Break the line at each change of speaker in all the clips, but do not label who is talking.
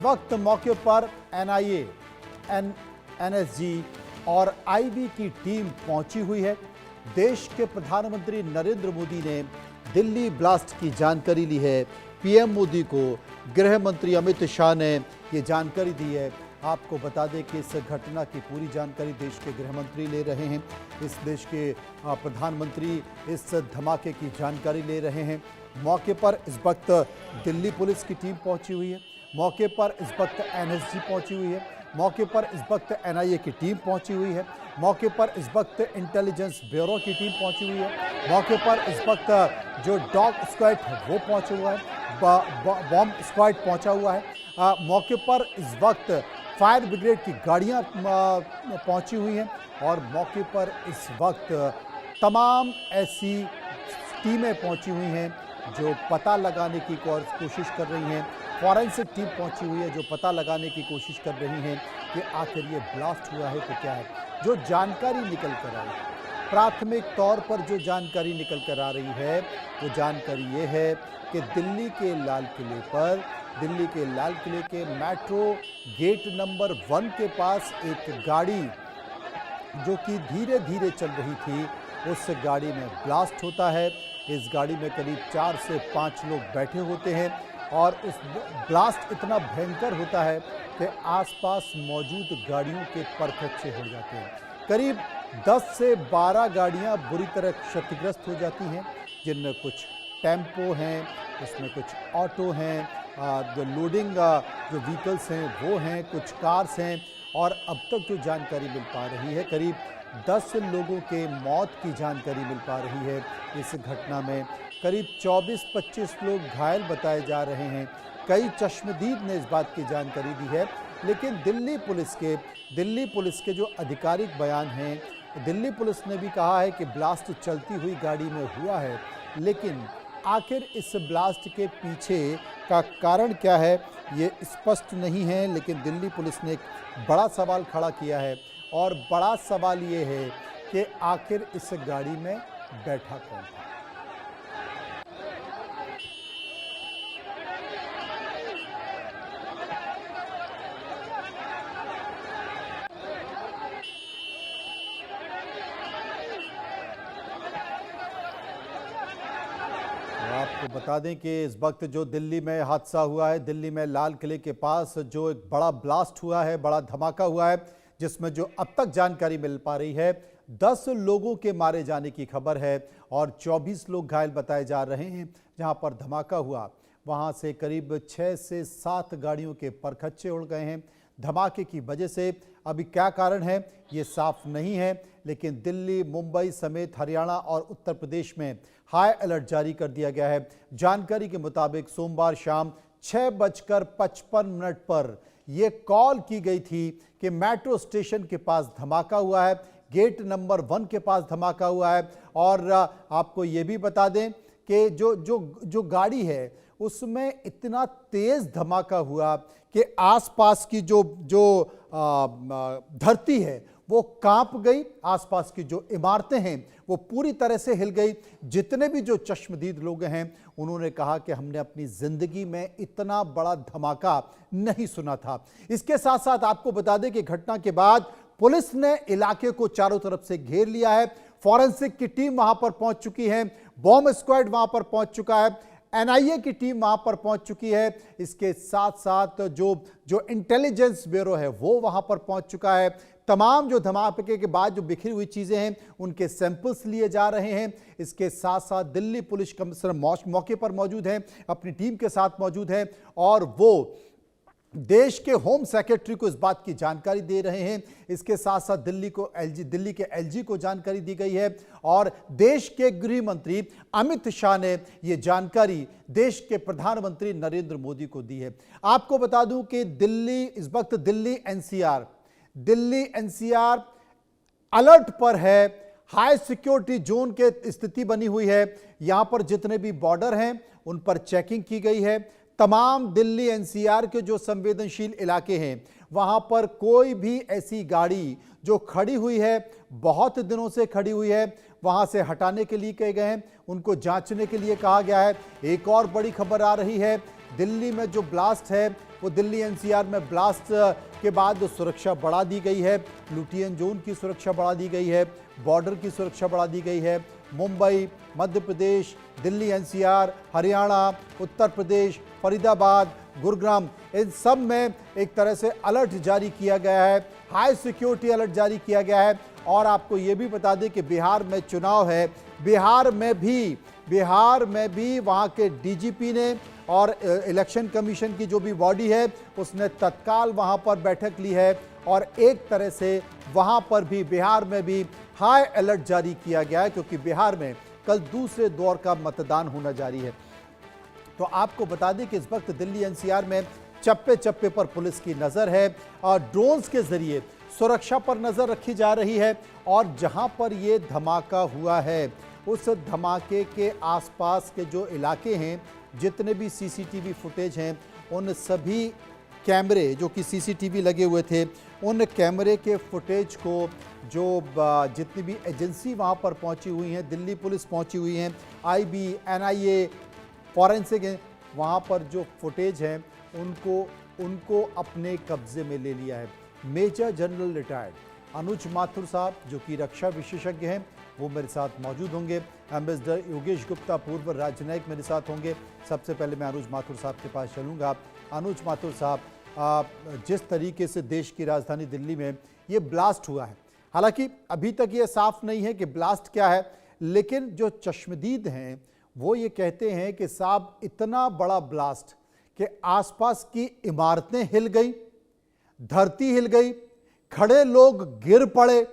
वक्त मौके पर एनआईए, एनएसजी और आईबी की टीम पहुंची हुई है। देश के प्रधानमंत्री नरेंद्र मोदी ने दिल्ली ब्लास्ट की जानकारी ली है। पीएम मोदी को गृह मंत्री अमित शाह ने ये जानकारी दी है। आपको बता दें कि इस घटना की पूरी जानकारी देश के गृह मंत्री ले रहे हैं। इस देश के प्रधानमंत्री इस धमाके की जानकारी ले रहे हैं। मौके पर इस वक्त दिल्ली पुलिस की टीम पहुंची हुई है। मौके पर इस वक्त एनएसजी पहुंची हुई है। मौके पर इस वक्त एनआईए की टीम पहुंची हुई है। मौके पर इस वक्त इंटेलिजेंस ब्यूरो की टीम पहुंची हुई है। मौके पर इस वक्त जो डॉग स्क्वाड वो पहुंचा हुआ है, बॉम्ब स्क्वाड पहुंचा हुआ है। मौके पर इस वक्त फायर ब्रिगेड की गाड़ियां पहुंची हुई हैं और मौके पर इस वक्त तमाम ऐसी टीमें पहुंची हुई हैं जो पता लगाने की कोशिश कर रही हैं। फॉरेंसिक टीम पहुंची हुई है जो पता लगाने की कोशिश कर रही हैं कि आखिर ये ब्लास्ट हुआ है तो क्या है। जो जानकारी निकल कर आ रही है, प्राथमिक तौर पर जो जानकारी निकल कर आ रही है वो जानकारी ये है कि दिल्ली के लाल किले के मेट्रो गेट नंबर 1 के पास एक गाड़ी जो कि धीरे धीरे चल रही थी, उस गाड़ी में ब्लास्ट होता है। इस गाड़ी में करीब 4 से 5 लोग बैठे होते हैं और उस ब्लास्ट इतना भयंकर होता है कि आसपास मौजूद गाड़ियों के परखच्चे हो जाते हैं। करीब 10 से 12 गाड़ियां बुरी तरह क्षतिग्रस्त हो जाती हैं, जिनमें कुछ टेम्पो हैं, उसमें कुछ ऑटो हैं, जो लोडिंग जो व्हीकल्स हैं वो हैं, कुछ कार्स हैं। और अब तक जो जानकारी मिल पा रही है करीब 10 लोगों के मौत की जानकारी मिल पा रही है। इस घटना में करीब 24-25 लोग घायल बताए जा रहे हैं। कई चश्मदीद ने इस बात की जानकारी दी है, लेकिन दिल्ली पुलिस के जो आधिकारिक बयान हैं, दिल्ली पुलिस ने भी कहा है कि ब्लास्ट चलती हुई गाड़ी में हुआ है, लेकिन आखिर इस ब्लास्ट के पीछे का कारण क्या है ये स्पष्ट नहीं है। लेकिन दिल्ली पुलिस ने एक बड़ा सवाल खड़ा किया है और बड़ा सवाल ये है कि आखिर इस गाड़ी में बैठा कौन था। आपको बता दें कि इस वक्त जो दिल्ली में हादसा हुआ है, दिल्ली में लाल किले के पास जो एक बड़ा ब्लास्ट हुआ है, बड़ा धमाका हुआ है, जिसमें जो अब तक जानकारी मिल पा रही है 10 लोगों के मारे जाने की खबर है और 24 लोग घायल बताए जा रहे हैं। जहां पर धमाका हुआ वहां से करीब 6 से 7 गाड़ियों के परखच्चे उड़ गए हैं। धमाके की वजह से अभी क्या कारण है ये साफ नहीं है, लेकिन दिल्ली, मुंबई समेत हरियाणा और उत्तर प्रदेश में हाई अलर्ट जारी कर दिया गया है। जानकारी के मुताबिक सोमवार शाम 6:55 पर यह कॉल की गई थी कि मेट्रो स्टेशन के पास धमाका हुआ है, गेट नंबर 1 के पास धमाका हुआ है। और आपको ये भी बता दें कि जो गाड़ी है उसमें इतना तेज धमाका हुआ कि आसपास की जो धरती है वो कांप गई, आसपास की जो इमारतें हैं वो पूरी तरह से हिल गई। जितने भी जो चश्मदीद लोग हैं उन्होंने कहा कि हमने अपनी जिंदगी में इतना बड़ा धमाका नहीं सुना था। इसके साथ साथ आपको बता दें कि घटना के बाद पुलिस ने इलाके को चारों तरफ से घेर लिया है। फॉरेंसिक की टीम वहां पर पहुंच चुकी है, बॉम्ब स्क्वाड वहां पर पहुंच चुका है, एनआईए की टीम वहां पर पहुंच चुकी है। इसके साथ साथ जो इंटेलिजेंस ब्यूरो है वो वहां पर पहुंच चुका है। तमाम जो धमाके के बाद जो बिखरी हुई चीजें हैं उनके सैंपल्स लिए जा रहे हैं। इसके साथ साथ दिल्ली पुलिस कमिश्नर मौके पर मौजूद हैं, अपनी टीम के साथ मौजूद हैं और वो देश के होम सेक्रेटरी को इस बात की जानकारी दे रहे हैं। इसके साथ साथ दिल्ली के एलजी को जानकारी दी गई है और देश के गृह मंत्री अमित शाह ने यह जानकारी देश के प्रधानमंत्री नरेंद्र मोदी को दी है। आपको बता दूं कि इस वक्त दिल्ली एनसीआर अलर्ट पर है, हाई सिक्योरिटी जोन के स्थिति बनी हुई है। यहां पर जितने भी बॉर्डर हैं उन पर चेकिंग की गई है। तमाम दिल्ली एनसीआर के जो संवेदनशील इलाके हैं वहां पर कोई भी ऐसी गाड़ी जो खड़ी हुई है, बहुत दिनों से खड़ी हुई है, वहां से हटाने के लिए कहे गए हैं, उनको जांचने के लिए कहा गया है। एक और बड़ी खबर आ रही है, दिल्ली में जो ब्लास्ट है वो दिल्ली एनसीआर में ब्लास्ट के बाद सुरक्षा बढ़ा दी गई है, लुटियन जोन की सुरक्षा बढ़ा दी गई है, बॉर्डर की सुरक्षा बढ़ा दी गई है। मुंबई, मध्य प्रदेश, दिल्ली एनसीआर, हरियाणा, उत्तर प्रदेश, फरीदाबाद, गुरुग्राम, इन सब में एक तरह से अलर्ट जारी किया गया है, हाई सिक्योरिटी अलर्ट जारी किया गया है। और आपको ये भी बता दें कि बिहार में चुनाव है, बिहार में भी वहाँ के डीजीपी ने और इलेक्शन कमीशन की जो भी बॉडी है उसने तत्काल वहाँ पर बैठक ली है और एक तरह से वहाँ पर भी बिहार में भी हाई अलर्ट जारी किया गया है, क्योंकि बिहार में कल दूसरे दौर का मतदान होना जारी है। तो आपको बता दें कि इस वक्त दिल्ली एनसीआर में चप्पे चप्पे पर पुलिस की नज़र है और ड्रोन्स के जरिए सुरक्षा पर नज़र रखी जा रही है। और जहां पर ये धमाका हुआ है उस धमाके के आसपास के जो इलाके हैं, जितने भी सीसीटीवी फुटेज हैं, उन सभी कैमरे जो कि सीसीटीवी लगे हुए थे, उन कैमरे के फुटेज को जो जितनी भी एजेंसी वहां पर पहुंची हुई हैं, दिल्ली पुलिस पहुंची हुई हैं, आईबी, एनआईए, फॉरेंसिक हैं, वहां पर जो फुटेज हैं उनको अपने कब्जे में ले लिया है। मेजर जनरल रिटायर्ड अनुज माथुर साहब जो कि रक्षा विशेषज्ञ हैं, वो मेरे साथ मौजूद होंगे। एम्बेसडर योगेश गुप्ता, पूर्व राजनयिक, मेरे साथ होंगे। सबसे पहले मैं अनुज माथुर साहब के पास चलूँगा। अनुज माथुर साहब, जिस तरीके से देश की राजधानी दिल्ली में ये ब्लास्ट हुआ है, हालांकि अभी तक ये साफ नहीं है कि ब्लास्ट क्या है, लेकिन जो चश्मदीद हैं वो ये कहते हैं कि साहब इतना बड़ा ब्लास्ट कि आसपास की इमारतें हिल गई, धरती हिल गई, खड़े लोग गिर पड़े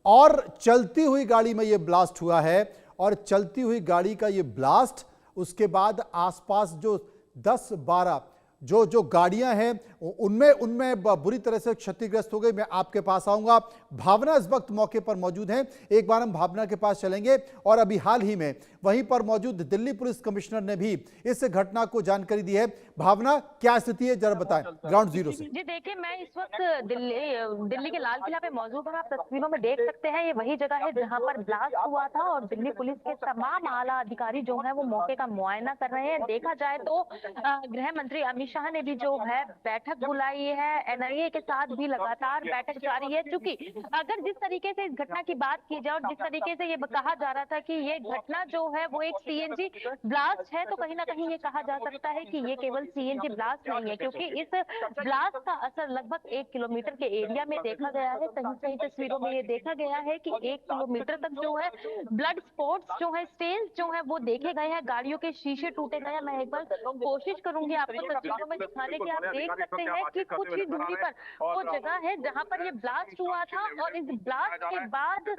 और चलती हुई गाड़ी में ये ब्लास्ट हुआ है। और चलती हुई गाड़ी का ये ब्लास्ट, उसके बाद आसपास जो 10-12 जो गाड़ियां हैं उनमें बुरी तरह से क्षतिग्रस्त हो गई। मैं आपके पास आऊंगा। भावना इस वक्त मौके पर मौजूद हैं, एक बार हम भावना के पास चलेंगे। और अभी हाल ही में वहीं पर मौजूद दिल्ली पुलिस कमिश्नर ने भी इस घटना को जानकारी दी है। भावना, क्या स्थिति है, जरा बताएं ग्राउंड जीरो से।
जी देखिए, मैं इस वक्त दिल्ली के लाल किला पे मौजूद हूँ। आप तस्वीरों में देख सकते हैं, ये वही जगह है जहाँ पर ब्लास्ट हुआ था और दिल्ली पुलिस के तमाम आला अधिकारी जो है वो मौके का मुआयना कर रहे हैं। देखा जाए तो गृह मंत्री अमित शाह ने भी जो है बैठक बुलाई है, एनआईए के साथ भी लगातार बैठक जारी है। क्योंकि अगर जिस तरीके से इस घटना की बात की जाए और जिस तरीके से ये कहा जा रहा था कि ये घटना जो है वो एक सीएनजी ब्लास्ट है, तो कहीं ना कहीं ये कहा जा सकता है कि ये केवल सीएनजी ब्लास्ट नहीं है, क्योंकि इस ब्लास्ट का असर लगभग 1 किलोमीटर के एरिया में देखा गया है। कहीं कहीं तस्वीरों में ये देखा गया है कि 1 किलोमीटर तक जो है ब्लड स्पॉट्स जो है, स्टेन्स जो है वो देखे गए हैं, गाड़ियों के शीशे टूटे गए हैं। मैं एक बार कोशिश करूंगी आपको तस्वीरों में दिखाने की। आप देख सकते हैं कि कुछ ही दूरी पर वो जगह है जहां पर ये ब्लास्ट हुआ था और इस ब्लास्ट के बाद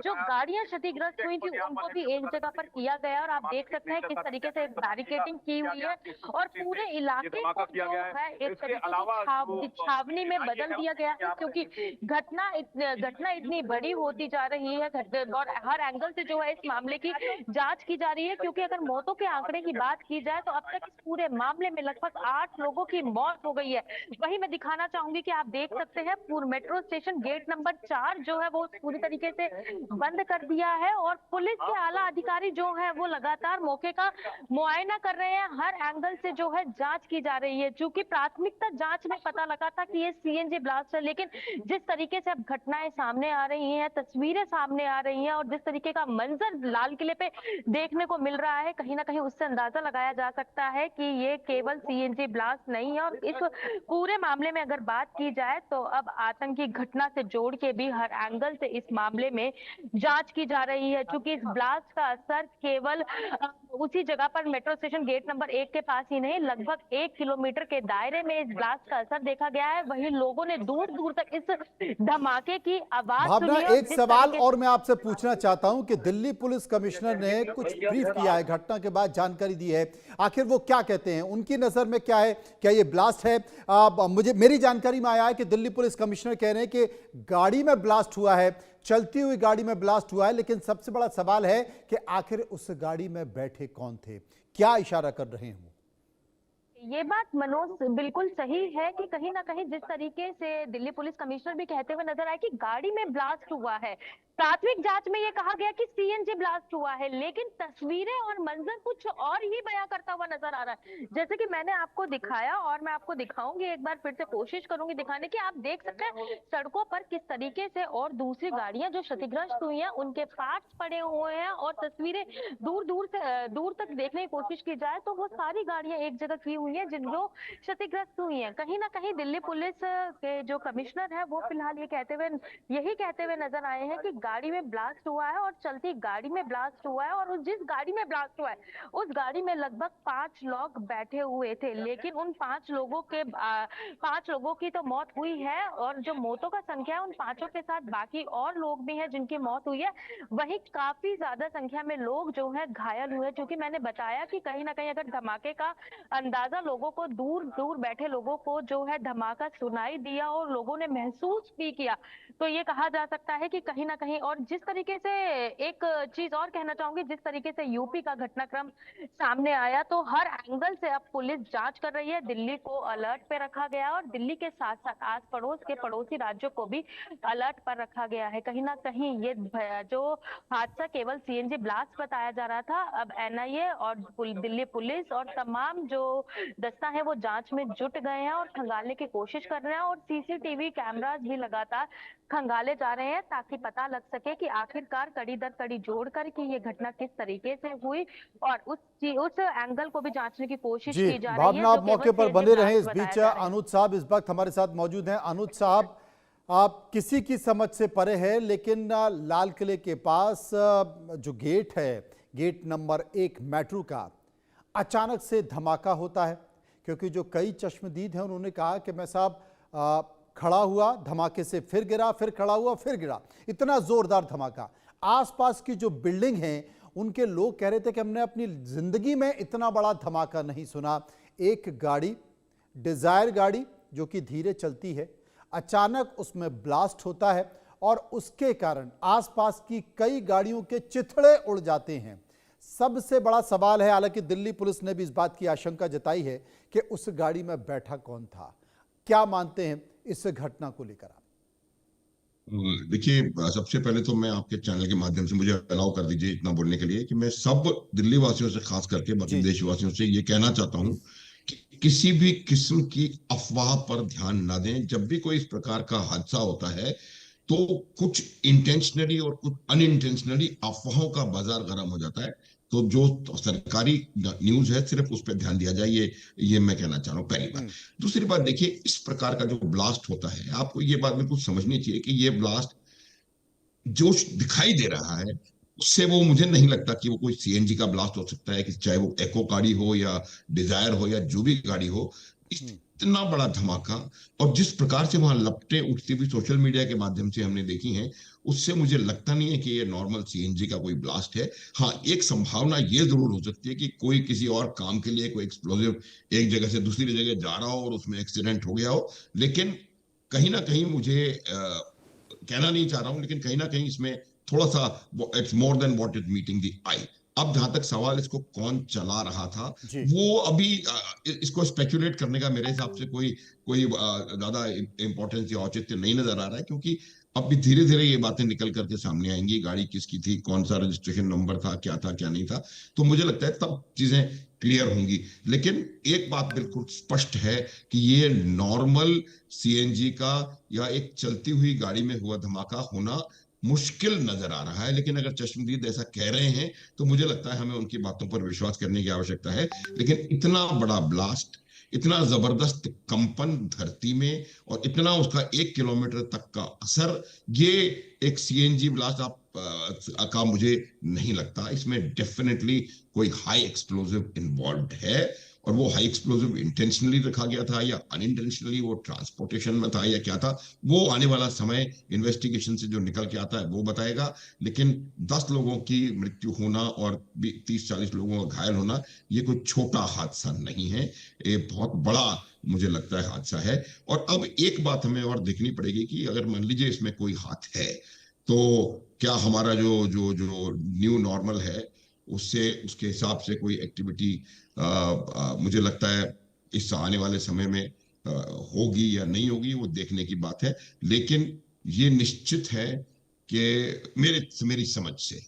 जो गाड़ियां क्षतिग्रस्त हुई थी उनको भी एक जगह पर किया गया। और आप देख सकते हैं किस तरीके से बैरिकेडिंग की हुई है और पूरे इलाके को जो है एक तरीके की छावनी में बदल दिया गया है, क्योंकि घटना इतनी बड़ी होती जा रही है और हर एंगल से जो है इस मामले की जांच की जा रही है। क्योंकि अगर मौतों के आंकड़े की बात की जाए तो अब तक इस पूरे मामले में लगभग 8 लोगों की मौत हो गई है। वही मैं दिखाना चाहूंगी कि आप देख सकते हैं पूर्ण मेट्रो स्टेशन गेट नंबर 4 जो है वो पूरी तरीके से बंद कर दिया है और पुलिस के आला अधिकारी जो है वो लगातार मौके का मुआयना कर रहे हैं। हर एंगल से जो है जांच की जा रही है। चूंकि प्राथमिकता जांच में पता लगा था कि ये सीएनजी ब्लास्ट है, लेकिन जिस तरीके से अब घटनाएं सामने आ रही हैं, तस्वीरें सामने आ रही हैं और जिस तरीके का मंजर लाल किले पे देखने को मिल रहा है, कहीं ना कहीं उससे अंदाजा लगाया जा सकता है कि ये केवल सीएनजी ब्लास्ट नहीं है। और इस पूरे मामले में अगर बात की जाए तो अब आतंकी घटना से जोड़ के भी हर एंगल से इस मामले में जांच की जा रही है। क्योंकि इस ब्लास्ट का असर केवल उसी जगह पर मेट्रो स्टेशन गेट नंबर 1 के पास ही नहीं, लगभग 1 किलोमीटर के दायरे में इस ब्लास्ट का असर देखा गया है। वहीं लोगों ने दूर दूर तक इस धमाके की आवाज
भावना,
सुनी।
एक सवाल और मैं आपसे पूछना चाहता हूं कि दिल्ली पुलिस कमिश्नर ने कुछ ब्रीफ किया है, घटना के बाद जानकारी दी है, आखिर वो क्या कहते हैं, उनकी नजर में क्या है, क्या ये ब्लास्ट है? मेरी जानकारी में आया है कि दिल्ली पुलिस कमिश्नर कह रहे हैं कि गाड़ी में ब्लास्ट हुआ है, चलती हुई गाड़ी में ब्लास्ट हुआ है, लेकिन सबसे बड़ा सवाल है कि आखिर उस गाड़ी में बैठे कौन थे, क्या इशारा कर रहे हैं वो?
ये बात मनोज बिल्कुल सही है कि कहीं ना कहीं जिस तरीके से दिल्ली पुलिस कमिश्नर भी कहते हुए नजर आए कि गाड़ी में ब्लास्ट हुआ है। प्राथमिक जांच में ये कहा गया कि सीएनजी ब्लास्ट हुआ है, लेकिन तस्वीरें और मंजर कुछ और ही बयां करता हुआ नजर आ रहा है। जैसे कि मैंने आपको दिखाया और मैं आपको दिखाऊंगी, एक बार फिर से कोशिश करूंगी दिखाने की। आप देख सकते हैं सड़कों पर किस तरीके से और दूसरी गाड़ियां जो क्षतिग्रस्त हुई हैं उनके पार्ट्स पड़े हुए हैं, और तस्वीरें दूर दूर से दूर तक देखने की कोशिश की जाए तो वो सारी गाड़ियां एक जगह की हुई है जिन जो क्षतिग्रस्त हुई हैं। कहीं ना कहीं दिल्ली पुलिस के जो कमिश्नर है वो फिलहाल यही कहते हुए नजर आए हैं कि गाड़ी में ब्लास्ट हुआ है और चलती गाड़ी में ब्लास्ट हुआ है, और जिस गाड़ी में ब्लास्ट हुआ है उस गाड़ी में लगभग 5 लोग बैठे हुए थे, लेकिन उन 5 लोगों की तो मौत हुई है, और जो मौतों का संख्या है उन 5 के साथ बाकी और लोग भी हैं जिनकी मौत हुई है। वहीं काफी ज्यादा संख्या में लोग जो है घायल हुए, क्योंकि मैंने बताया कि कहीं ना कहीं अगर धमाके का अंदाजा लोगों को, दूर दूर बैठे लोगों को जो है धमाका सुनाई दिया और लोगों ने महसूस भी किया, तो ये कहा जा सकता है कि कहीं ना कहीं। और जिस तरीके से एक चीज और कहना चाहूंगी, जिस तरीके से यूपी का घटनाक्रम सामने आया तो हर एंगल से अब पुलिस जांच कर रही है। दिल्ली को अलर्ट पे रखा गया और दिल्ली के साथ साथ आस पड़ोस के पड़ोसी राज्यों को भी अलर्ट पर रखा गया है। कहीं ना कहीं ये जो हादसा केवल सीएनजी ब्लास्ट बताया जा रहा था, अब एनआईए और दिल्ली पुलिस और तमाम जो दस्ता है वो जांच में जुट गए हैं और खंगालने की कोशिश कर रहे हैं, और सीसीटीवी कैमरास भी लगातार खंगाले जा रहे हैं ताकि पता लग सके कि आखिरकार कड़ी दर कड़ी जोड़कर कि ये घटना किस तरीके से हुई, और उस एंगल को भी जांचने की कोशिश
जी
की जा रही है
भावना,
जो
आप मौके
केवल
पर
सीएनजी
बने रहे।
ब्लास्ट
इस
बताया
बीच
जा रहा है।
अनुज साहब इस वक्त हमारे साथ मौजूद हैं। अनुज साहब, आप किसी की समझ से परे है, लेकिन लाल किले के पास जो गेट है, गेट नंबर 1 मेट्रो का, अचानक से धमाका होता है। क्योंकि जो कई चश्मदीद हैं उन्होंने कहा कि मैं साहब खड़ा हुआ, धमाके से फिर गिरा, फिर खड़ा हुआ, फिर गिरा, इतना जोरदार धमाका। आसपास की जो बिल्डिंग हैं उनके लोग कह रहे थे कि हमने अपनी जिंदगी में इतना बड़ा धमाका नहीं सुना। एक गाड़ी, डिजायर गाड़ी जो कि धीरे चलती है, अचानक उसमें ब्लास्ट होता है और उसके कारण आसपास की कई गाड़ियों के चिथड़े उड़ जाते हैं। सबसे बड़ा सवाल है, हालांकि दिल्ली पुलिस ने भी इस बात की आशंका जताई है कि उस गाड़ी में बैठा कौन था। क्या मानते हैं इस घटना को लेकर आप?
देखिए, सबसे पहले तो मैं आपके चैनल के माध्यम से, मुझे अलाउ कर दीजिए इतना बोलने के लिए, कि मैं सब दिल्ली वासियों से, खास करके बाकी
जी
देशवासियों से ये कहना चाहता हूं कि किसी भी किस्म की अफवाह पर ध्यान ना दें। जब भी कोई इस प्रकार का हादसा होता है तो कुछ इंटेंशनली और कुछ अनइंटेंशनली अफवाहों का बाजार गर्म हो जाता है। तो जो सरकारी न्यूज है सिर्फ उस पर ध्यान दिया जाए, ये मैं कहना चाह रहा हूँ, पहली बात। दूसरी बात, देखिए, इस प्रकार का जो ब्लास्ट होता है, आपको ये बात बिल्कुल समझनी चाहिए कि ये ब्लास्ट जो दिखाई दे रहा है उससे वो मुझे नहीं लगता कि वो कोई सीएनजी का ब्लास्ट हो सकता है, कि चाहे वो एको गाड़ी हो या डिजायर हो या जो भी गाड़ी हो। इतना बड़ा धमाका और जिस प्रकार से वहां लपटें उठती हुई सोशल मीडिया के माध्यम से हमने देखी हैं, उससे मुझे लगता नहीं है कि ये नॉर्मल सीएनजी का कोई ब्लास्ट है। हाँ, एक संभावना ये जरूर हो सकती है कि कोई किसी और काम के लिए कोई एक्सप्लोजिव एक जगह से दूसरी जगह जा रहा हो और उसमें एक्सीडेंट हो गया हो। लेकिन कहीं ना कहीं मुझे कहना नहीं चाह रहा हूं, लेकिन कहीं ना कहीं इसमें थोड़ा सा it's more than what is meeting the eye. अब जहां तक सवाल इसको कौन चला रहा था, वो अभी इसको स्पेकुलेट करने का मेरे हिसाब से कोई कोई ज्यादा इंपॉर्टेंस या औचित्य नहीं नजर आ रहा है, क्योंकि अब भी धीरे धीरे ये बातें निकल करके सामने आएंगी। गाड़ी किसकी थी, कौन सा रजिस्ट्रेशन नंबर था, क्या नहीं था, तो मुझे लगता है तब चीजें क्लियर होंगी। लेकिन एक बात बिल्कुल स्पष्ट है कि ये नॉर्मल सीएनजी का या एक चलती हुई गाड़ी में हुआ धमाका होना मुश्किल नजर आ रहा है। लेकिन अगर चश्मदीद ऐसा कह रहे हैं तो मुझे लगता है हमें उनकी बातों पर विश्वास करने की आवश्यकता है। लेकिन इतना बड़ा ब्लास्ट, इतना जबरदस्त कंपन धरती में और इतना उसका 1 किलोमीटर तक का असर, ये एक सीएनजी ब्लास्ट का मुझे नहीं लगता। इसमें डेफिनेटली कोई हाई एक्सप्लोजिव इन्वॉल्व है, और वो हाई एक्सप्लोजिव इंटेंशनली रखा गया था या अनइंटेंशनली वो ट्रांसपोर्टेशन में था या क्या था, वो आने वाला समय इन्वेस्टिगेशन से जो निकल के आता है वो बताएगा। लेकिन 10 लोगों की मृत्यु होना और 30-40 लोगों का घायल होना, ये कोई छोटा हादसा नहीं है, ये बहुत बड़ा मुझे लगता है हादसा है। और अब एक बात हमें और देखनी पड़ेगी कि अगर मान लीजिए इसमें कोई हाथ है, तो क्या हमारा जो जो जो न्यू नॉर्मल है उससे, उसके हिसाब से कोई एक्टिविटी मुझे लगता है इस आने वाले समय में होगी या नहीं होगी वो देखने की बात है। लेकिन ये निश्चित है कि मेरी समझ से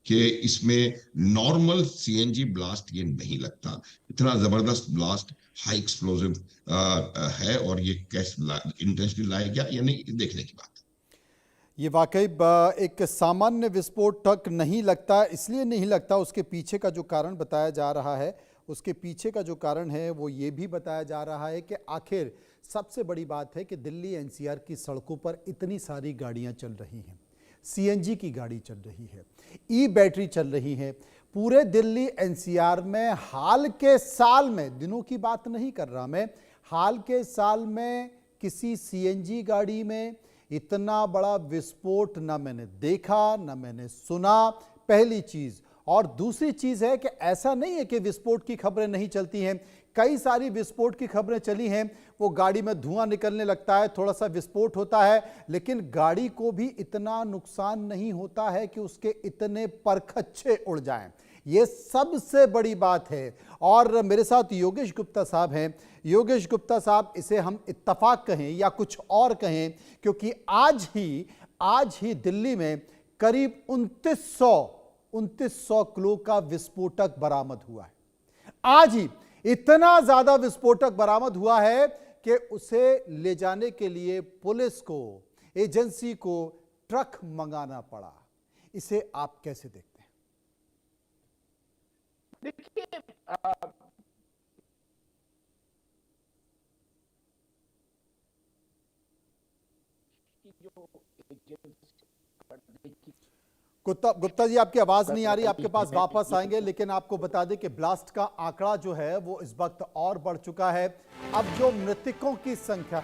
कि इसमें नॉर्मल सीएनजी ब्लास्ट ये नहीं लगता। इतना जबरदस्त ब्लास्ट, हाई एक्सप्लोसिव है, और ये कैसे इंटेंशनली लाया गया या नहीं, देखने की बात है।
ये वाकई एक सामान्य विस्फोटक नहीं लगता। इसलिए नहीं लगता, उसके पीछे का जो कारण बताया जा रहा है, उसके पीछे का जो कारण है वो ये भी बताया जा रहा है कि आखिर सबसे बड़ी बात है कि दिल्ली एनसीआर की सड़कों पर इतनी सारी गाड़ियां चल रही हैं, सीएनजी की गाड़ी चल रही है, ई बैटरी चल रही है। पूरे दिल्ली एनसीआर में हाल के साल में, दिनों की बात नहीं कर रहा मैं, हाल के साल में किसी सीएनजी गाड़ी में इतना बड़ा विस्फोट ना मैंने देखा ना मैंने सुना, पहली चीज। और दूसरी चीज है कि ऐसा नहीं है कि विस्फोट की खबरें नहीं चलती हैं, कई सारी विस्फोट की खबरें चली हैं। वो गाड़ी में धुआं निकलने लगता है, थोड़ा सा विस्फोट होता है, लेकिन गाड़ी को भी इतना नुकसान नहीं होता है कि उसके इतने परखच्चे उड़ जाएं। ये सबसे बड़ी बात है। और मेरे साथ योगेश गुप्ता साहब हैं। योगेश गुप्ता साहब, इसे हम इत्तफाक कहें या कुछ और कहें, क्योंकि आज ही दिल्ली में करीब 2900 किलो का विस्फोटक बरामद हुआ है। आज ही इतना ज्यादा विस्फोटक बरामद हुआ है कि उसे ले जाने के लिए पुलिस को, एजेंसी को ट्रक मंगाना पड़ा। इसे आप कैसे देखते हैं?
देखिए,
गुप्ता जी, आपकी आवाज नहीं आ रही, आपके पास वापस आएंगे, लेकिन आपको बता दें कि ब्लास्ट का आंकड़ा जो है वो इस वक्त और बढ़ चुका है। अब जो मृतकों की संख्या